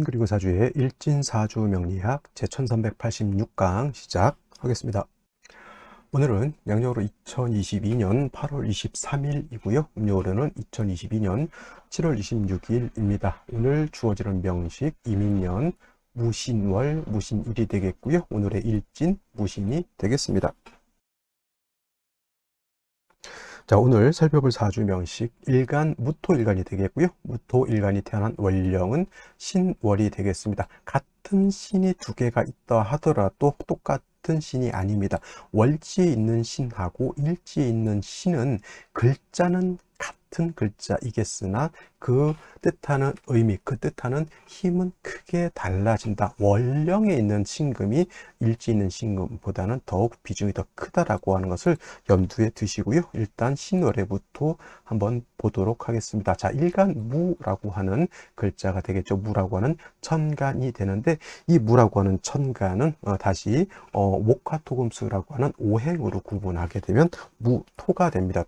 그리고 사주의 일진사주 명리학 제1386강 시작하겠습니다. 오늘은 양력으로 2022년 8월 23일이고요. 음력으로는 2022년 7월 26일입니다. 오늘 주어지는 명식 이민년 무신월 무신일이 되겠고요. 오늘의 일진 무신이 되겠습니다. 자, 오늘 살펴볼 사주 명식 일간 무토일간이 되겠고요. 무토일간이 태어난 월령은 신월이 되겠습니다. 같은 신이 두 개가 있다 하더라도 똑같은 신이 아닙니다. 월지에 있는 신하고 일지에 있는 신은 글자는 같은 글자이겠으나 그 뜻하는 의미, 그 뜻하는 힘은 크게 달라진다. 월령에 있는 신금이 일지에 있는 신금보다는 더욱 비중이 더 크다라고 하는 것을 염두에 두시고요. 일단 신월에부터 한번 보도록 하겠습니다. 자, 일간무라고 하는 글자가 되겠죠. 무라고 하는 천간이 되는데 이 무라고 하는 천간은 다시 목화토금수라고 하는 오행으로 구분하게 되면 무토가 됩니다.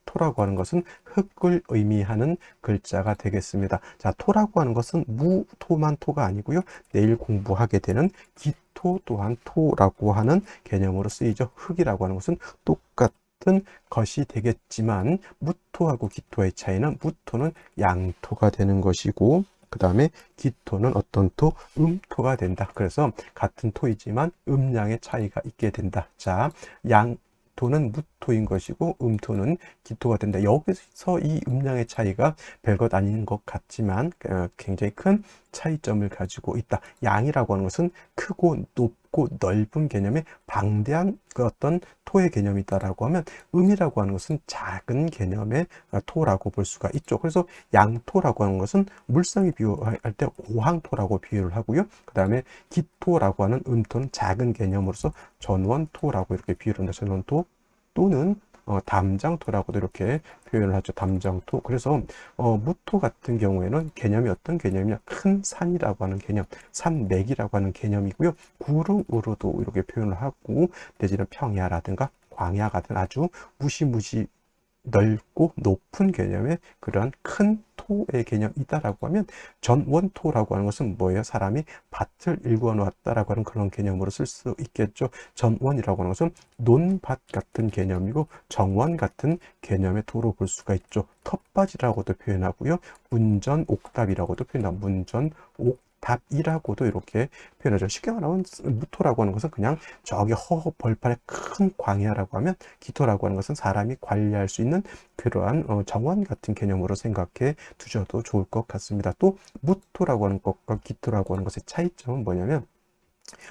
토라고 하는 것은 흙을 의미하는 글자가 되겠습니다. 자, 토라고 하는 것은 무토만 토가 아니고요. 내일 공부하게 되는 기토 또한 토라고 하는 개념으로 쓰이죠. 흙이라고 하는 것은 똑같은 것이 되겠지만 무토하고 기토의 차이는 무토는 양토가 되는 것이고 그 다음에 기토는 어떤 토? 음토가 된다. 그래서 같은 토이지만 음양의 차이가 있게 된다. 자, 양토는 무토인 것이고 음토는 기토가 된다. 여기서 이 음양의 차이가 별것 아닌 것 같지만 굉장히 큰 차이점을 가지고 있다. 양이라고 하는 것은 크고 높고 넓은 개념의 방대한 그 어떤 토의 개념이 있다라고 하면 음이라고 하는 것은 작은 개념의 토라고 볼 수가 있죠. 그래서 양토라고 하는 것은 물상에 비유할 때 오항토라고 비유를 하고요. 그 다음에 기토라고 하는 음토는 작은 개념으로서 전원토라고 이렇게 비유를 한다. 전원토 또는 담장토라고도 이렇게 표현을 하죠. 담장토. 그래서 무토 같은 경우에는 개념이 어떤 개념이냐? 큰 산이라고 하는 개념, 산맥이라고 하는 개념이고요. 구름으로도 이렇게 표현을 하고 내지는 평야라든가 광야 같은 아주 무시무시 넓고 높은 개념의 그런 큰 토의 개념이다라고 하면 전원토라고 하는 것은 뭐예요? 사람이 밭을 일구어 놓았다라고 하는 그런 개념으로 쓸 수 있겠죠. 전원이라고 하는 것은 논밭 같은 개념이고 정원 같은 개념의 토로 볼 수가 있죠. 텃밭이라고도 표현하고요. 문전옥답이라고도 표현합니다. 문전옥답이라고도 이렇게 표현하죠. 쉽게 말하면 무토라고 하는 것은 그냥 저기 허허 벌판의 큰 광야라고 하면 기토라고 하는 것은 사람이 관리할 수 있는 그러한 정원 같은 개념으로 생각해 두셔도 좋을 것 같습니다. 또 무토라고 하는 것과 기토라고 하는 것의 차이점은 뭐냐면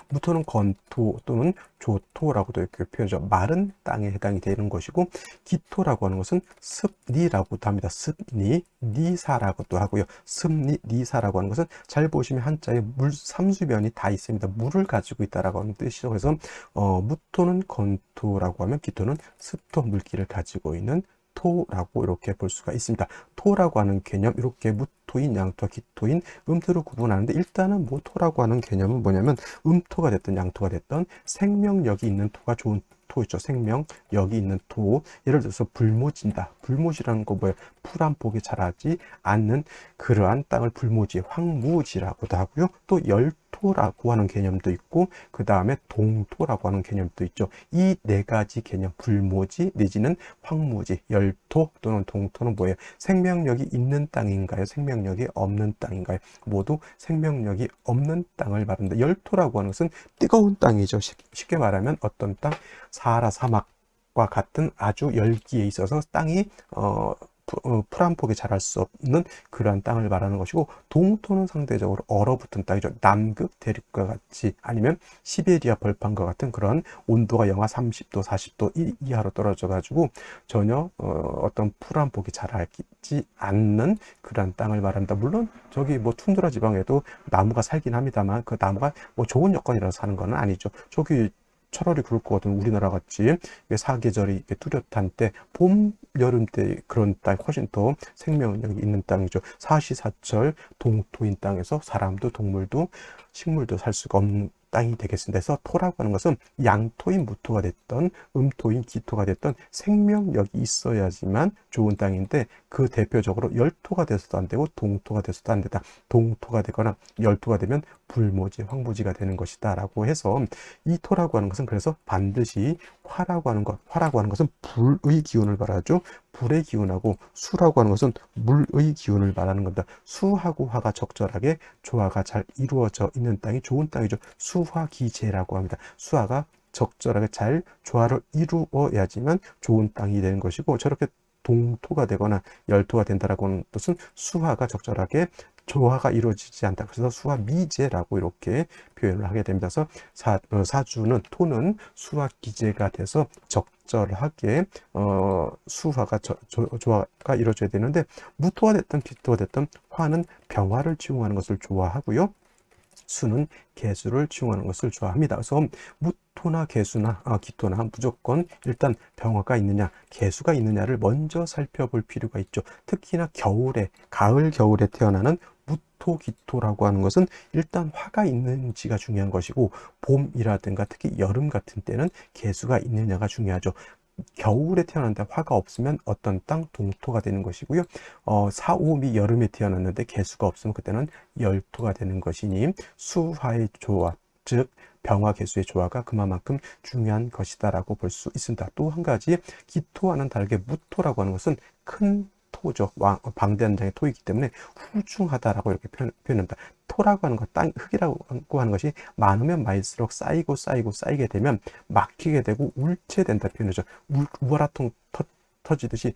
무토는 건토 또는 조토라고도 이렇게 표현하죠. 마른 땅에 해당이 되는 것이고 기토라고 하는 것은 습리라고도 합니다. 습리, 니사라고도 하고요. 습리, 니사라고 하는 것은 잘 보시면 한자에 물 삼수변이 다 있습니다. 물을 가지고 있다라고 하는 뜻이죠. 그래서 무토는 건토라고 하면 기토는 습토 물기를 가지고 있는 토라고 이렇게 볼 수가 있습니다. 토라고 하는 개념, 이렇게 무토인, 양토와 기토인, 음토로 구분하는데 일단은 토라고 하는 개념은 뭐냐면 음토가 됐든 양토가 됐든 생명력이 있는 토가 좋은 토 있죠. 생명력이 있는 토. 예를 들어서 불모지다. 불모지라는 거 뭐예요? 풀 한 폭이 자라지 않는 그러한 땅을 불모지, 황무지라고도 하고요. 또 열토라고 하는 개념도 있고 그 다음에 동토라고 하는 개념도 있죠. 이 네 가지 개념, 불모지 내지는 황무지, 열토 또는 동토는 뭐예요? 생명력이 있는 땅인가요? 생명력이 없는 땅인가요? 모두 생명력이 없는 땅을 말합니다. 열토라고 하는 것은 뜨거운 땅이죠. 쉽게 말하면 어떤 땅? 사하라 사막과 같은 아주 열기에 있어서 땅이 풀 한 폭이 자랄 수 없는 그러한 땅을 말하는 것이고 동토는 상대적으로 얼어붙은 땅이죠. 남극 대륙과 같이 아니면 시베리아 벌판과 같은 그런 온도가 영하 30도 40도 이하로 떨어져 가지고 전혀 어떤 풀 한 폭이 자라지 않는 그러한 땅을 말합니다. 물론 저기 뭐 툰드라 지방에도 나무가 살긴 합니다만 그 나무가 뭐 좋은 여건이라서 사는 건 아니죠. 저기 철월이 그럴 것 같은 우리나라 같이 사계절이 뚜렷한 때, 봄, 여름 때 그런 땅이 훨씬 더 생명력이 있는 땅이죠. 사시사철 동토인 땅에서 사람도 동물도 식물도 살 수가 없는 땅이 되겠습니다. 그래서 토라고 하는 것은 양토인 무토가 됐던 음토인 기토가 됐던 생명력이 있어야지만 좋은 땅인데, 그 대표적으로 열토가 돼서도 안 되고 동토가 돼서도 안 된다. 동토가 되거나 열토가 되면 불모지, 황무지가 되는 것이다 라고 해서, 이 토라고 하는 것은 그래서 반드시 화라고 하는 것은 불의 기운을 말하죠. 불의 기운하고 수라고 하는 것은 물의 기운을 말하는 겁니다. 수하고 화가 적절하게 조화가 잘 이루어져 있는 땅이 좋은 땅이죠. 수화기재라고 합니다. 수화가 적절하게 잘 조화를 이루어야지만 좋은 땅이 되는 것이고, 저렇게 동토가 되거나 열토가 된다라고 하는 뜻은 수화가 적절하게 조화가 이루어지지 않다. 그래서 수화 미재라고 이렇게 표현을 하게 됩니다. 그래서 사주는, 토는 수화 기재가 돼서 적절하게 수화가 조화가 이루어져야 되는데, 무토가 됐든 기토가 됐든 화는 병화를 지용하는 것을 좋아하고요. 수는 개수를 지용하는 것을 좋아합니다. 그래서 무토나 개수나 기토나 무조건 일단 병화가 있느냐, 개수가 있느냐를 먼저 살펴볼 필요가 있죠. 특히나 겨울에, 가을 겨울에 태어나는 무토 기토라고 하는 것은 일단 화가 있는지가 중요한 것이고, 봄이라든가 특히 여름 같은 때는 개수가 있느냐가 중요하죠. 겨울에 태어났는데 화가 없으면 어떤 땅 동토가 되는 것이고요. 4, 5미 여름에 태어났는데 개수가 없으면 그때는 열토가 되는 것이니, 수화의 조화, 즉 병화 개수의 조화가 그만큼 중요한 것이다라고 볼 수 있습니다. 또 한 가지, 기토와는 다르게 무토라고 하는 것은 큰 토죠. 방대한 장의 토이기 때문에 후중하다라고 이렇게 표현합니다. 토라고 하는 것, 흙이라고 하는 것이 많으면 많을수록 쌓이게 되면 막히게 되고 울체된다 표현이죠. 우라통 터지듯이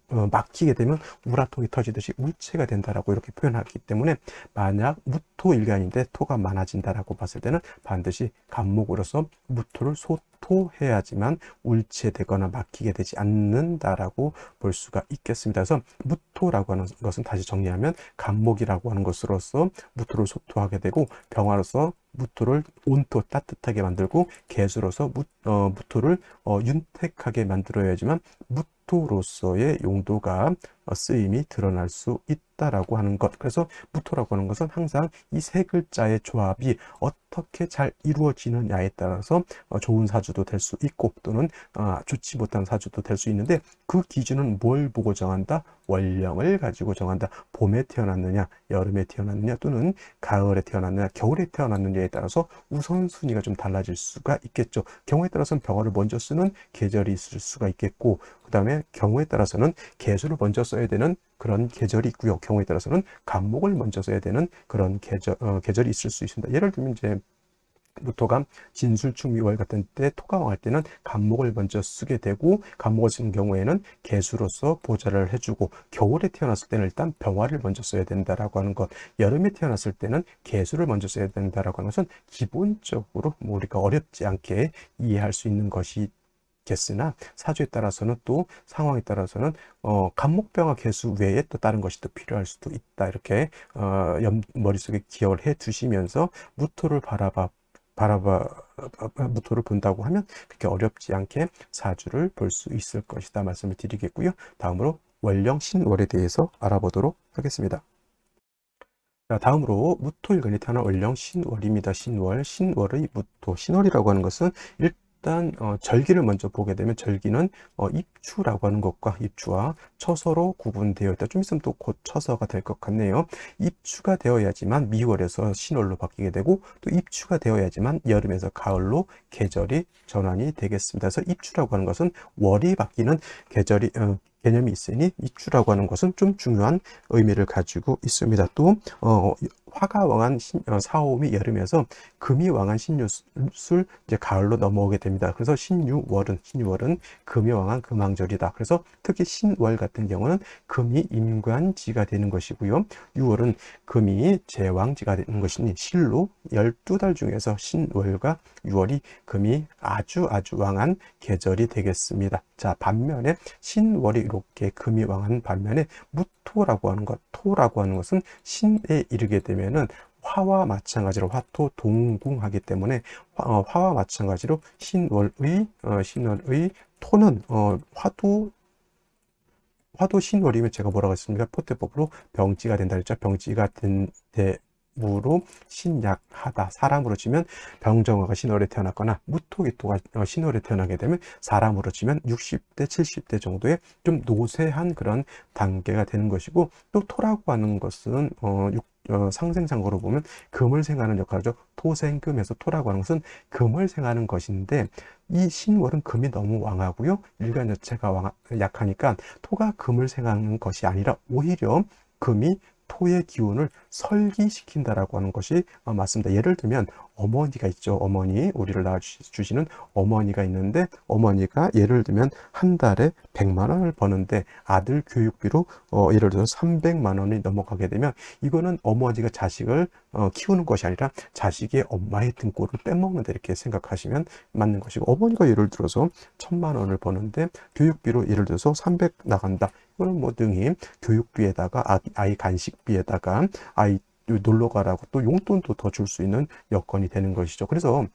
막히게 되면 우라통이 터지듯이 울체가 된다라고 이렇게 표현하기 때문에, 만약 무토일간인데 토가 많아진다라고 봤을 때는 반드시 간목으로서 무토를 소토해야지만 울체되거나 막히게 되지 않는다라고 볼 수가 있겠습니다. 그래서 무토라고 하는 것은 다시 정리하면 간목이라고 하는 것으로서 무토를 소토하게 되고, 병화로서 무토를 온토 따뜻하게 만들고, 개수로서 무토를 윤택하게 만들어야지만 무토로서의 용도가 쓰임이 드러날 수 있다라고 하는 것. 그래서 무토라고 하는 것은 항상 이 세 글자의 조합이 어떻게 잘 이루어지느냐에 따라서 좋은 사주도 될 수 있고, 또는 좋지 못한 사주도 될 수 있는데, 그 기준은 뭘 보고 정한다? 원령을 가지고 정한다. 봄에 태어났느냐, 여름에 태어났느냐, 또는 가을에 태어났느냐, 겨울에 태어났느냐에 따라서 우선순위가 좀 달라질 수가 있겠죠. 경우에 따라서는 병화를 먼저 쓰는 계절이 있을 수가 있겠고, 그 다음에 경우에 따라서는 개수를 먼저 써야 되는 그런 계절이 있고요. 경우에 따라서는 간목을 먼저 써야 되는 그런 계절이 있을 수 있습니다. 예를 들면 이제 무토가 진술충미월 같은 때 토가 왕할 때는 간목을 먼저 쓰게 되고, 간목을 쓰는 경우에는 개수로서 보좌를 해주고, 겨울에 태어났을 때는 일단 병화를 먼저 써야 된다라고 하는 것, 여름에 태어났을 때는 개수를 먼저 써야 된다라고 하는 것은 기본적으로 우리가 어렵지 않게 이해할 수 있는 것이 겠으나, 사주에 따라서는, 또 상황에 따라서는 간목병화 개수 외에 또 다른 것이 또 필요할 수도 있다, 이렇게 머릿속에 기억을 해 두시면서 무토를 무토를 본다고 하면 그렇게 어렵지 않게 사주를 볼 수 있을 것이다 말씀을 드리겠고요. 다음으로 월령 신월에 대해서 알아보도록 하겠습니다. 자, 다음으로 무토일간이 태어난 월령 신월입니다. 신월의 무토. 신월이라고 하는 것은 일단 절기를 먼저 보게 되면, 절기는 입추라고 하는 것과 입추와 처서로 구분되어 있다. 좀 있으면 또 곧 처서가 될 것 같네요. 입추가 되어야지만 미월에서 신월로 바뀌게 되고, 또 입추가 되어야지만 여름에서 가을로 계절이 전환이 되겠습니다. 그래서 입추라고 하는 것은 월이 바뀌는 개념이 있으니, 입추라고 하는 것은 좀 중요한 의미를 가지고 있습니다. 또 화가 왕한 4, 5미 여름에서 금이 왕한 신유술 이제 가을로 넘어오게 됩니다. 그래서 신유월은 금이 왕한 금왕절이다. 그래서 특히 신월 같은 경우는 금이 임관지가 되는 것이고요. 유월은 금이 제왕지가 되는 것이니, 실로 12달 중에서 신월과 유월이 금이 아주 왕한 계절이 되겠습니다. 자, 반면에 신월이 이렇게 금이 왕한 반면에 무토라고 하는 것, 토라고 하는 것은 신에 이르게 되면은 화와 마찬가지로 화토 동궁하기 때문에, 화와 마찬가지로 신월의 토는 화도 신월이면 제가 뭐라고 했습니까? 포태법으로 병지가 된다 했죠. 병지가 무로 신약하다. 사람으로 치면 병정화가 신월에 태어났거나 무토기토가 신월에 태어나게 되면 사람으로 치면 60대, 70대 정도의 좀 노쇠한 그런 단계가 되는 것이고, 또 토라고 하는 것은 상생상으로 보면 금을 생하는 역할이죠. 토생금에서 토라고 하는 것은 금을 생하는 것인데, 이 신월은 금이 너무 왕하고요. 일간 자체가 약하니까 토가 금을 생하는 것이 아니라 오히려 금이 토의 기운을 설기시킨다라고 하는 것이 맞습니다. 예를 들면 어머니가 있죠. 어머니, 우리를 낳아주시는 어머니가 있는데, 어머니가 예를 들면 한 달에 100만 원을 버는데 아들 교육비로 예를 들어서 300만 원이 넘어가게 되면, 이거는 어머니가 자식을 키우는 것이 아니라 자식의 엄마의 등골을 빼먹는다, 이렇게 생각하시면 맞는 것이고, 어머니가 예를 들어서 1000만 원을 버는데 교육비로 예를 들어서 300 나간다. 이거는 뭐 등이 교육비에다가 아이 간식비에다가 아이 놀러 가라고 또 용돈도 더 줄 수 있는 여건이 되는 것이죠. 그래서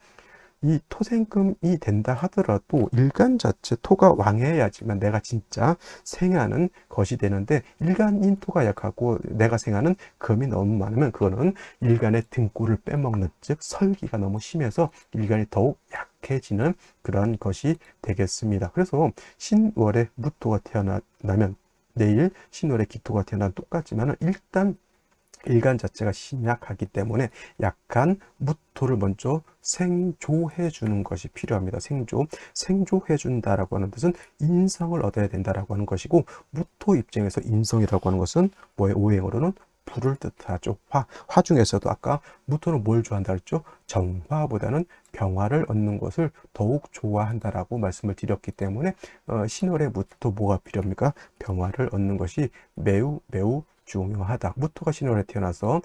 이 토생금이 된다 하더라도 일간 자체 토가 왕해야지만 내가 진짜 생하는 것이 되는데, 일간인 토가 약하고 내가 생하는 금이 너무 많으면 그거는 일간의 등골을 빼먹는, 즉 설기가 너무 심해서 일간이 더욱 약해지는 그런 것이 되겠습니다. 그래서 신월에 무토가 태어나면 내일 신월에 기토가 태어나면 똑같지만 일단 일간 자체가 신약하기 때문에 약한 무토를 먼저 생조해 주는 것이 필요합니다. 생조해 준다라고 하는 뜻은 인성을 얻어야 된다라고 하는 것이고, 무토 입장에서 인성이라고 하는 것은 뭐의 오행으로는 불을 뜻하죠. 화 중에서도 아까 무토는 뭘 좋아한다 그랬죠? 정화보다는 병화를 얻는 것을 더욱 좋아한다라고 말씀을 드렸기 때문에 신월에 무토 뭐가 필요합니까? 병화를 얻는 것이 매우 매우 중요하다. 무토가 신월에 태어나서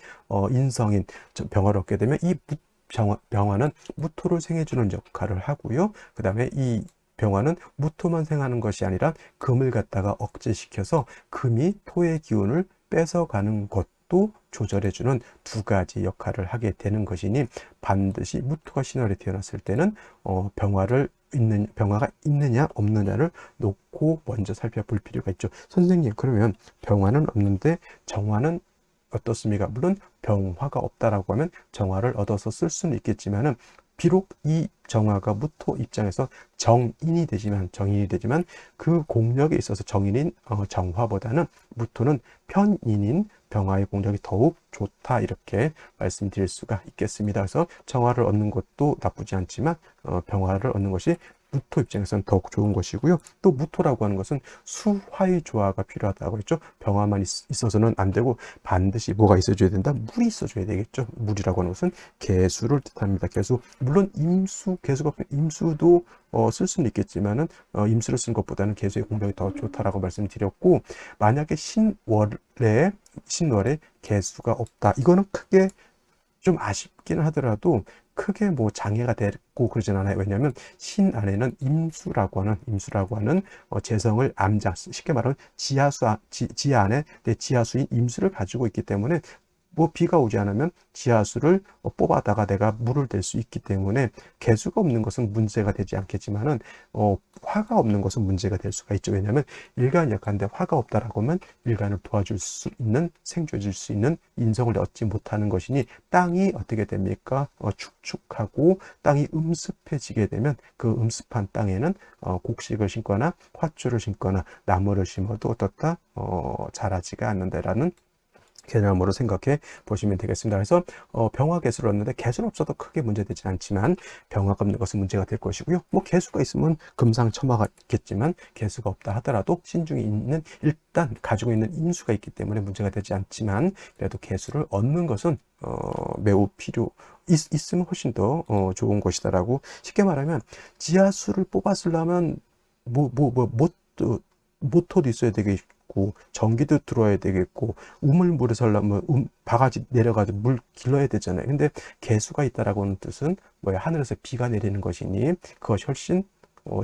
인성인 병화를 얻게 되면 이 병화는 무토를 생해주는 역할을 하고요. 그 다음에 이 병화는 무토만 생하는 것이 아니라 금을 갖다가 억제시켜서 금이 토의 기운을 뺏어가는 것도 조절해주는 두 가지 역할을 하게 되는 것이니, 반드시 무토가 신월에 태어났을 때는 병화가 있느냐 없느냐를 놓고 먼저 살펴볼 필요가 있죠. 선생님, 그러면 병화는 없는데 정화는 어떻습니까? 물론 병화가 없다라고 하면 정화를 얻어서 쓸 수는 있겠지만은, 비록 이 정화가 무토 입장에서 정인이 되지만 그 공력에 있어서 정인인 정화보다는 무토는 편인인 병화의 공력이 더욱 좋다, 이렇게 말씀드릴 수가 있겠습니다. 그래서 정화를 얻는 것도 나쁘지 않지만 병화를 얻는 것이 무토 입장에서는 더욱 좋은 것이고요. 또 무토라고 하는 것은 수화의 조화가 필요하다고 했죠. 병화만 있어서는 안 되고 반드시 뭐가 있어줘야 된다? 물이 있어줘야 되겠죠. 물이라고 하는 것은 개수를 뜻합니다. 개수, 물론 개수가 임수도 쓸 수는 있겠지만은 임수를 쓰는 것보다는 개수의 공력이 더 좋다라고 말씀드렸고, 만약에 신월에 개수가 없다, 이거는 크게 좀 아쉽긴 하더라도 크게 뭐 장애가 됐고 그러진 않아요. 왜냐하면 신 안에는 임수라고 하는 재성을 암장, 쉽게 말하면 지하 안에 내 지하수인 임수를 가지고 있기 때문에, 뭐 비가 오지 않으면 지하수를 뽑아다가 내가 물을 댈 수 있기 때문에 개수가 없는 것은 문제가 되지 않겠지만은 화가 없는 것은 문제가 될 수가 있죠. 왜냐하면 일간이 약한데 화가 없다라고 하면 일간을 도와줄 수 있는, 생존해줄 수 있는 인성을 얻지 못하는 것이니, 땅이 어떻게 됩니까? 축축하고 땅이 음습해지게 되면 그 음습한 땅에는 곡식을 심거나 화초를 심거나 나무를 심어도 어떻다? 자라지가 않는다라는 개념으로 생각해 보시면 되겠습니다. 그래서 병화 개수를 얻는데 개수는 없어도 크게 문제되지 않지만 병화가 없는 것은 문제가 될 것이고요. 뭐 개수가 있으면 금상첨화가 있겠지만 개수가 없다 하더라도 신중에 있는, 일단 가지고 있는 인수가 있기 때문에 문제가 되지 않지만, 그래도 개수를 얻는 것은 매우 있으면 훨씬 더 좋은 것이다라고, 쉽게 말하면 지하수를 뽑았으려면 모터도 있어야 되겠고 전기도 들어와야 되겠고 우물물에 살려면 바가지 내려가지고 물 길러야 되잖아요. 근데 개수가 있다라고 하는 뜻은 뭐야? 하늘에서 비가 내리는 것이니 그것이 훨씬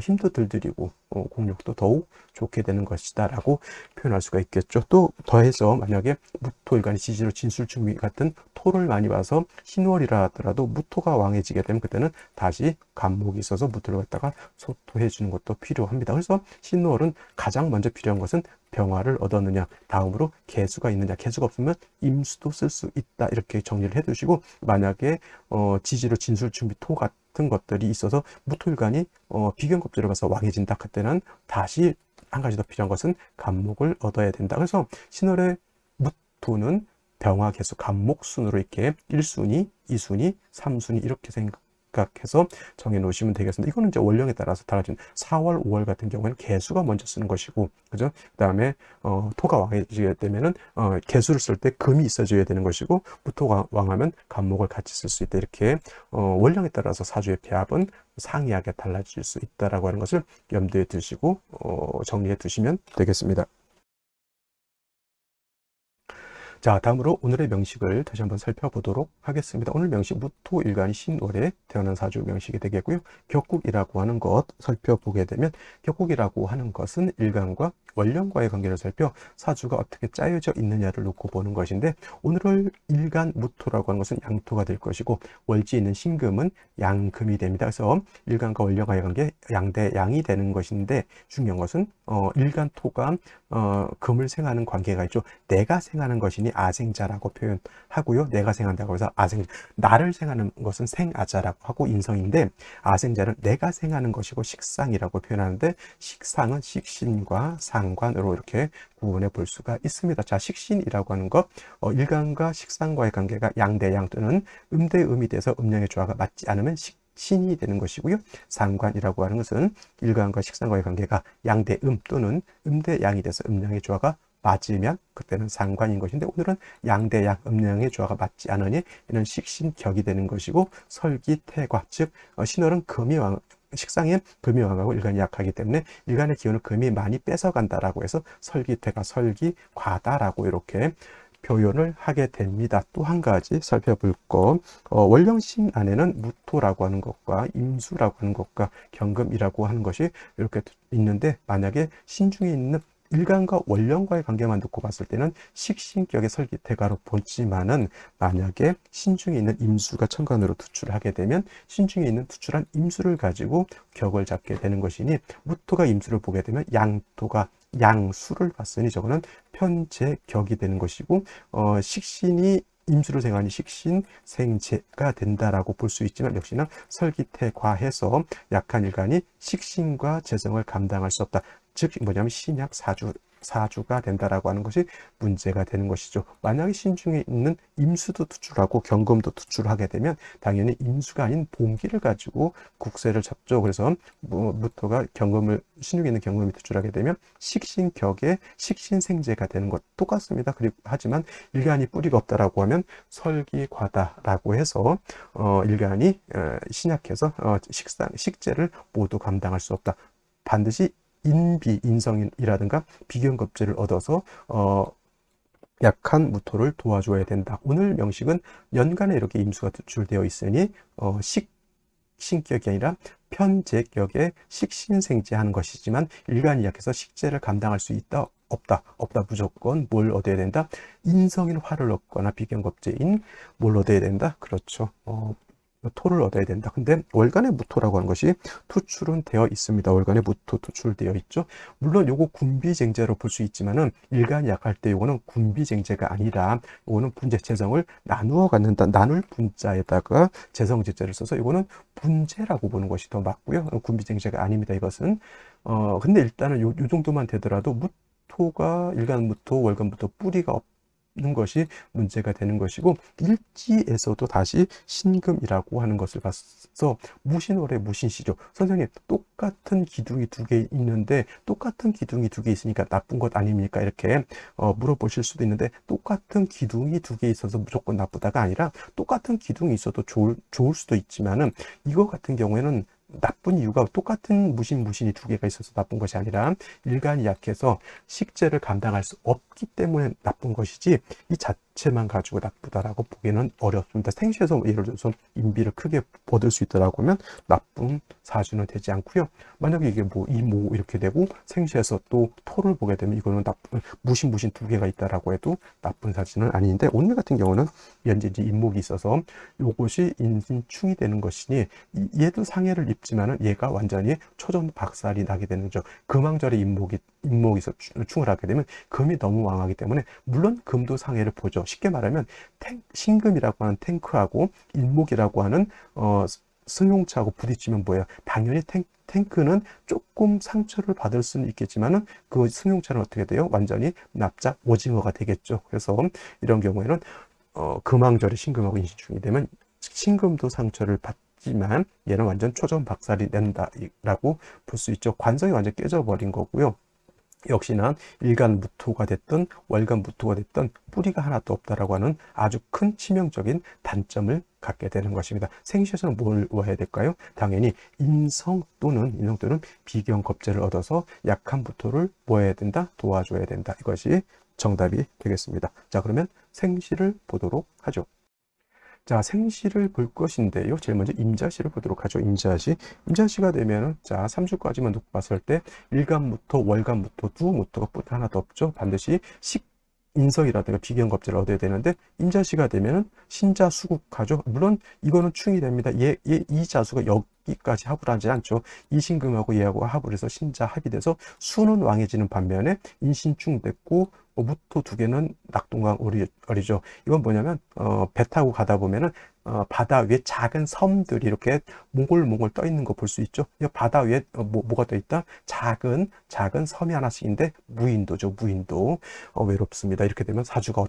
힘도 덜 들이고 공력도 더욱 좋게 되는 것이다 라고 표현할 수가 있겠죠. 또 더해서 만약에 무토일간이 지지로 진술충미 같은 토를 많이 봐서 신월이라 하더라도 무토가 왕해지게 되면 그때는 다시 간목이 있어서 무토를 갖다가 소토해 주는 것도 필요합니다. 그래서 신월은 가장 먼저 필요한 것은 병화를 얻었느냐, 다음으로 개수가 있느냐, 개수가 없으면 임수도 쓸 수 있다, 이렇게 정리를 해 두시고, 만약에 지지로 진술충미 토 같은 것들이 있어서 무토일간이 비견겁제를 봐서 왕해진다, 그때는 다시 한 가지 더 필요한 것은 간목을 얻어야 된다. 그래서 신월의 무토는 병화, 개수, 간목 순으로 이렇게 1순위, 2순위, 3순위 이렇게 생각해서 정해 놓으시면 되겠습니다. 이거는 이제 원령에 따라서 달라진 4월, 5월 같은 경우에는 개수가 먼저 쓰는 것이고, 그죠? 그다음에 토가 왕해지게 되면은 개수를 쓸 때 금이 있어줘야 되는 것이고, 무토가 왕하면 간목을 같이 쓸 수 있다. 이렇게 원령에 따라서 사주의 배합은 상이하게 달라질 수 있다라고 하는 것을 염두에 두시고 정리해 두시면 되겠습니다. 자, 다음으로 오늘의 명식을 다시 한번 살펴보도록 하겠습니다. 오늘 명식 무토일간이 신월에 태어난 사주 명식이 되겠고요. 격국이라고 하는 것 살펴보게 되면, 격국이라고 하는 것은 일간과 원령과의 관계를 살펴 사주가 어떻게 짜여져 있느냐를 놓고 보는 것인데, 오늘을 일간 무토라고 하는 것은 양토가 될 것이고, 월지 있는 신금은 양금이 됩니다. 그래서 일간과 원령과의 관계 양대 양이 되는 것인데, 중요한 것은 일간 토가 금을 생하는 관계가 있죠. 내가 생하는 것이니 아생자라고 표현하고요. 내가 생한다고 해서 아생, 나를 생하는 것은 생아자라고 하고 인성인데, 아생자는 내가 생하는 것이고 식상이라고 표현하는데, 식상은 식신과 상관으로 이렇게 구분해 볼 수가 있습니다. 자, 식신이라고 하는 것, 일간과 식상과의 관계가 양대양 또는 음대음이 돼서 음양의 조화가 맞지 않으면 신이 되는 것이고요. 상관이라고 하는 것은 일간과 식상과의 관계가 양대음 또는 음대양이 돼서 음양의 조화가 맞으면 그때는 상관인 것인데, 오늘은 양대양 음양의 조화가 맞지 않으니 이는 식신격이 되는 것이고, 설기태과, 즉 신월은 금이 왕, 식상에 금이 왕하고 일간이 약하기 때문에 일간의 기운을 금이 많이 뺏어간다라고 해서 설기태가 설기과다라고 이렇게 표현을 하게 됩니다. 또 한 가지 살펴볼 것, 원령신 안에는 무토라고 하는 것과 임수라고 하는 것과 경금이라고 하는 것이 이렇게 있는데, 만약에 신중에 있는 일간과 원령과의 관계만 놓고 봤을 때는 식신격의 설기태가로 보지만은, 만약에 신중에 있는 임수가 천간으로 투출을 하게 되면 신중에 있는 투출한 임수를 가지고 격을 잡게 되는 것이니, 무토가 임수를 보게 되면 양토가 양수를 봤으니 저거는 편제격이 되는 것이고, 식신이 임수를 생하니 식신 생제가 된다라고 볼 수 있지만, 역시나 설기태과해서 약한 일간이 식신과 재성을 감당할 수 없다. 즉 뭐냐면 신약 사주가 된다라고 하는 것이 문제가 되는 것이죠. 만약에 신중에 있는 임수도 투출하고 경금도 투출하게 되면 당연히 임수가 아닌 봉기를 가지고 국세를 잡죠. 그래서 무토가 경금을, 신중에 있는 경금이 투출하게 되면 식신격의 식신생제가 되는 것 똑같습니다. 그리고 하지만 일간이 뿌리가 없다라고 하면 설기과다라고 해서 일간이 신약해서 식제를 모두 감당할 수 없다. 반드시 인성이라든가 비견겁제를 얻어서 약한 무토를 도와줘야 된다. 오늘 명식은 연간에 이렇게 임수가 투출되어 있으니 식신격이 아니라 편제격의 식신생제하는 것이지만, 일간이 약해서 식제를 감당할 수 있다? 없다. 무조건 뭘 얻어야 된다? 인성인 화를 얻거나 비견겁제인 뭘 얻어야 된다? 그렇죠. 토를 얻어야 된다. 근데 월간의 무토라고 하는 것이 투출은 되어 있습니다. 월간의 무토 투출되어 있죠. 물론 요거 군비쟁제로 볼 수 있지만은, 일간이 약할 때 요거는 군비쟁제가 아니라 요거는 분재 재성을 나누어 갖는다. 나눌 분자에다가 재성제제를 써서 요거는 분재라고 보는 것이 더 맞고요. 군비쟁제가 아닙니다. 이것은 근데 일단은 요 정도만 되더라도 무토가 일간 무토, 월간 무토 뿌리가 없는 것이 문제가 되는 것이고, 일지에서도 다시 신금이라고 하는 것을 봐서 무신월의 무신시죠. 선생님, 똑같은 기둥이 두 개 있는데 똑같은 기둥이 두 개 있으니까 나쁜 것 아닙니까? 이렇게 물어보실 수도 있는데, 똑같은 기둥이 두 개 있어서 무조건 나쁘다가 아니라, 똑같은 기둥이 있어도 좋을 수도 있지만은, 이거 같은 경우에는 나쁜 이유가 똑같은 무신이 두 개가 있어서 나쁜 것이 아니라, 일간이 약해서 식제를 감당할 수 없기 때문에 나쁜 것이지, 이 자체만 가지고 나쁘다라고 보기는 어렵습니다. 생시에서 예를 들어서 인비를 크게 얻을 수 있다라고 하면 나쁜 사주는 되지 않고요. 만약에 이게 뭐 이모 이렇게 되고 생시에서 또 토를 보게 되면 이거는 나쁜 무신 두 개가 있다라고 해도 나쁜 사주는 아닌데, 오늘 같은 경우는 현재 이제 인목이 있어서 요것이 인신충이 되는 것이니 얘도 상해를 입지만은 얘가 완전히 초전박살이 나게 되는 거죠. 금왕절에 인목이 충을 하게 되면 금이 너무 왕하기 때문에, 물론 금도 상해를 보죠. 쉽게 말하면 신금이라고 하는 탱크하고 인목이라고 하는 승용차하고 부딪히면 뭐예요? 당연히 탱크는 조금 상처를 받을 수는 있겠지만은 그 승용차는 어떻게 돼요? 완전히 납작 오징어가 되겠죠. 그래서 이런 경우에는 금왕절에 신금하고 인신충이 되면 신금도 상처를 받지만 얘는 완전 초전박살이 낸다라고 볼 수 있죠. 관성이 완전 깨져버린 거고요. 역시나 일간무토가 됐든 월간무토가 됐든 뿌리가 하나도 없다라고 하는 아주 큰 치명적인 단점을 갖게 되는 것입니다. 생시에서는 뭘 와야 될까요? 당연히 인성 또는 비경겁제를 얻어서 약한 무토를 모아야 된다, 도와줘야 된다. 이것이 정답이 되겠습니다. 자, 그러면 생시를 보도록 하죠. 자, 생시를 볼 것인데요. 제일 먼저 임자시를 보도록 하죠. 임자시가 되면은, 자, 3주까지만 놓고 봤을 때 일간무토, 월간무토 두 무토가 하나도 없죠. 반드시 인성이라든가 비견겁제를 얻어야 되는데, 임자시가 되면은 신자수국하죠. 물론 이거는 충이 됩니다. 이 자수가 여기까지 합을 하지 않죠. 이신금하고 얘하고 합을 해서 신자 합이 돼서 수는 왕해지는 반면에 인신충 됐고, 무토 두 개는 낙동강 어리죠. 이건 뭐냐면 배 타고 가다 보면은 바다 위에 작은 섬들이 이렇게 몽골 떠 있는 거 볼 수 있죠. 바다 위에 뭐가 떠 있다? 작은 섬이 하나씩인데 무인도죠. 무인도. 외롭습니다. 이렇게 되면 사주가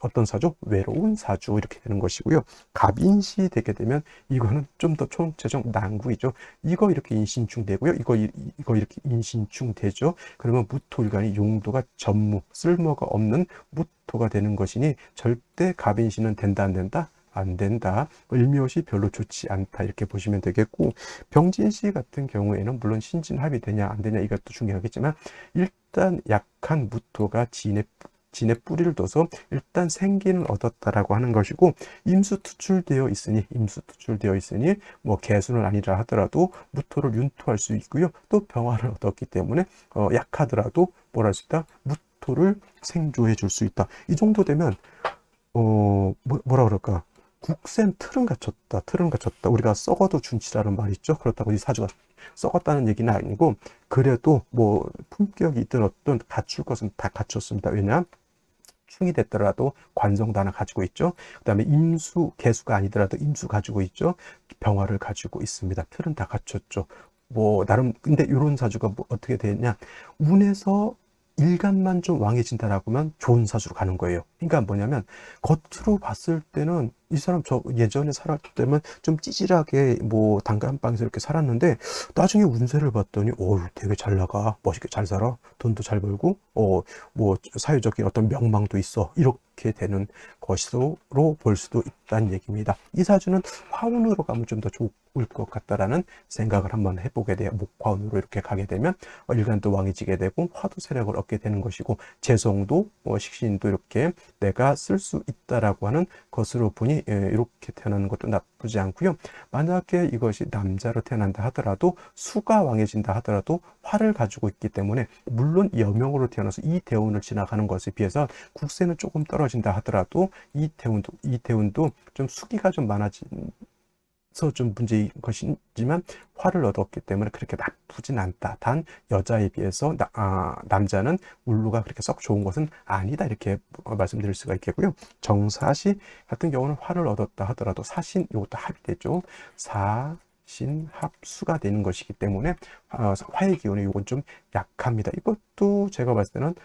어떤 사주? 외로운 사주 이렇게 되는 것이고요. 갑인시 되게 되면 이거는 좀 더 총체적 난구이죠. 이거 이렇게 인신충 되고요. 이거 이렇게 인신충 되죠. 그러면 무토일간이 용도가 전무, 쓸모가 없는 무토가 되는 것이니 절대 갑인시는 된다 안 된다? 안 된다. 을묘시 별로 좋지 않다. 이렇게 보시면 되겠고, 병진시 같은 경우에는 물론 신진합이 되냐 안 되냐 이것도 중요하겠지만, 일단 약한 무토가 진의 뿌리를 둬서 일단 생기는 얻었다라고 하는 것이고, 임수투출되어 있으니 뭐 개수는 아니라 하더라도 무토를 윤토할 수 있고요. 또 병화를 얻었기 때문에 약하더라도 뭘 할 수 있다? 무토를 생조해 줄 수 있다. 이 정도 되면 뭐라 그럴까? 국센 틀은 갖췄다. 우리가 썩어도 준치라는 말이 있죠. 그렇다고 이 사주가 썩었다는 얘기는 아니고, 그래도 뭐 품격이 있든 어떤 갖출 것은 다 갖췄습니다. 왜냐? 충이 됐더라도 관성도 하나 가지고 있죠. 그 다음에 개수가 아니더라도 임수 가지고 있죠. 병화를 가지고 있습니다. 틀은 다 갖췄죠. 뭐 나름. 근데 이런 사주가 뭐 어떻게 되냐? 운에서 일간만 좀 왕해진다라고 하면 좋은 사주로 가는 거예요. 그러니까 뭐냐면, 겉으로 봤을 때는 이 사람 저 예전에 살았을 때면 좀 찌질하게 뭐 단칸방에서 이렇게 살았는데, 나중에 운세를 봤더니 되게 잘 나가, 멋있게 잘 살아, 돈도 잘 벌고 뭐 사회적인 어떤 명망도 있어, 이렇게 되는 것으로 볼 수도 있다는 얘기입니다. 이 사주는 화운으로 가면 좀 더 좋을 것 같다라는 생각을 한번 해보게 돼요. 목화운으로 이렇게 가게 되면 일간도 왕해지게 되고 화도 세력을 얻게 되는 것이고, 재성도 식신도 이렇게 내가 쓸 수 있다라고 하는 것으로 보니 이렇게 태어나는 것도 나쁘지 않고요. 만약에 이것이 남자로 태어난다 하더라도, 수가 왕해진다 하더라도 화를 가지고 있기 때문에, 물론 여명으로 태어나서 이대운을 지나가는 것에 비해서 국세는 조금 떨어진다 하더라도 이대운도 좀 수기가 좀 많아진 좀 문제인 것이지만 화를 얻었기 때문에 그렇게 나쁘진 않다. 단 여자에 비해서 남자는 운루가 그렇게 썩 좋은 것은 아니다, 이렇게 말씀드릴 수가 있겠고요. 정사시 같은 경우는 화를 얻었다 하더라도 사신, 이것도 합이 되죠. 신합수가 되는 것이기 때문에 화의 기운이 이건 좀 약합니다. 이것도 제가 봤을 때는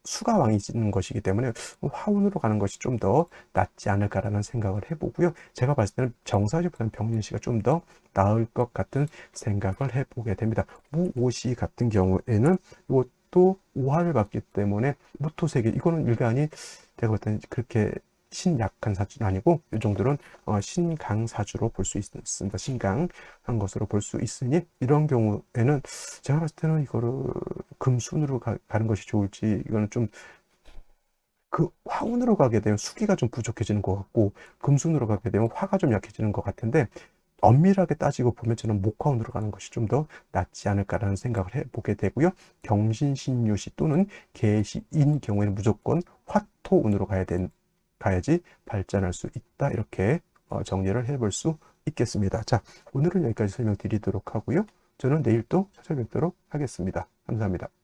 수가 왕이지는 것이기 때문에 화운으로 가는 것이 좀 더 낫지 않을까라는 생각을 해보고요. 제가 봤을 때는 정사시보다는 병진시가 좀 더 나을 것 같은 생각을 해보게 됩니다. 무오시 같은 경우에는 이것도 오화를 받기 때문에 무토세계, 이거는 일간이 제가 볼 때는 그렇게 신약한 사주는 아니고, 이 정도는 신강 사주로 볼 수 있습니다. 신강한 것으로 볼 수 있으니, 이런 경우에는 제가 봤을 때는 이거를 금순으로 가는 것이 좋을지, 이거는 좀 그 화운으로 가게 되면 수기가 좀 부족해지는 것 같고, 금순으로 가게 되면 화가 좀 약해지는 것 같은데, 엄밀하게 따지고 보면 저는 목화운으로 가는 것이 좀 더 낫지 않을까라는 생각을 해보게 되고요. 경신신유시 또는 계시인 경우에는 무조건 화토운으로 가야지 발전할 수 있다. 이렇게 정리를 해볼 수 있겠습니다. 자, 오늘은 여기까지 설명드리도록 하고요. 저는 내일 또 찾아뵙도록 하겠습니다. 감사합니다.